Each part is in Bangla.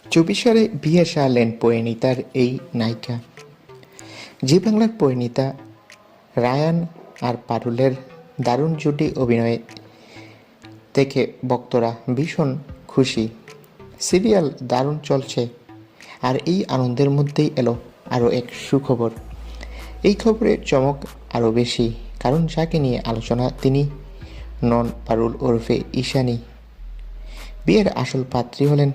চুপিসারে বিয়ে সারলেন পরিণীতার এই নায়িকা। জি বাংলার পরিণীতা রায়ান আর পারুলের দারুণ জুটি অভিনয়ে দেখে ভক্তরা ভীষণ খুশি। সিরিয়াল দারুণ চলছে, আর এই আনন্দের মধ্যেই এলো আরও এক সুখবর। এই খবরের চমক আরও বেশি, কারণ যাকে নিয়ে আলোচনা তিনি নন পারুল ওরফে ঈশানী। বিয়ের আসল পাত্রী হলেন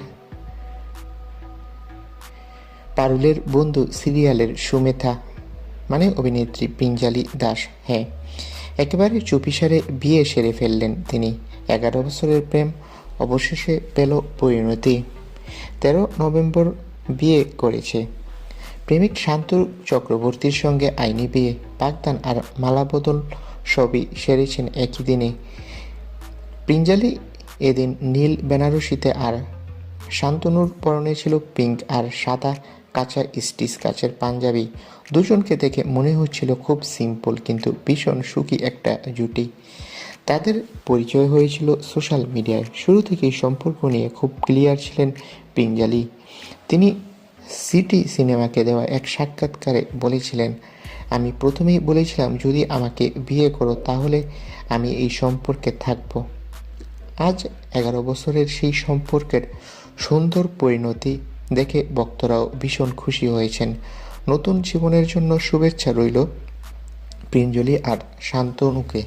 পারুলের বন্ধু সিরিয়ালের সুমেধা, মানে অভিনেত্রী পিঞ্জালি দাস। হ্যাঁ, একেবারে চুপিসারে বিয়ে সেরে ফেললেন তিনি। 11 বছরের প্রেম অবশেষে পেল পরিণতি। 13 নভেম্বর বিয়ে করেছে। প্রেমিক শান্তু চক্রবর্তীর সঙ্গে আইনি বিয়ে, বাগদান আর মালাবদল সবই সেরেছেন একই দিনে। পিঞ্জালি এদিন নীল বেনারসিতে, আর শান্তনুর পরনে ছিল পিঙ্ক আর সাদা কাঁচা স্টিচ কাচের পাঞ্জাবি। দুজনকে দেখে মনে হচ্ছিল খুব সিম্পল কিন্তু ভীষণ সুখী একটা জুটি। তাদের পরিচয় হয়েছিল সোশ্যাল মিডিয়ায়। শুরু থেকেই সম্পর্ক নিয়ে খুব ক্লিয়ার ছিলেন পিঞ্জালি। তিনি সিটি সিনেমাকে দেওয়া এক সাক্ষাৎকারে বলেছিলেন, আমি প্রথমেই বলেছিলাম যদি আমাকে বিয়ে করো তাহলে আমি এই সম্পর্কে থাকব। আজ 11 বছরের সেই সম্পর্কের সুন্দর পরিণতি দেখে ভক্তরাও ভীষণ খুশি হয়েছেন। নতুন জীবনের জন্য শুভেচ্ছা রইল পিঞ্জলি আর শান্তনুকে।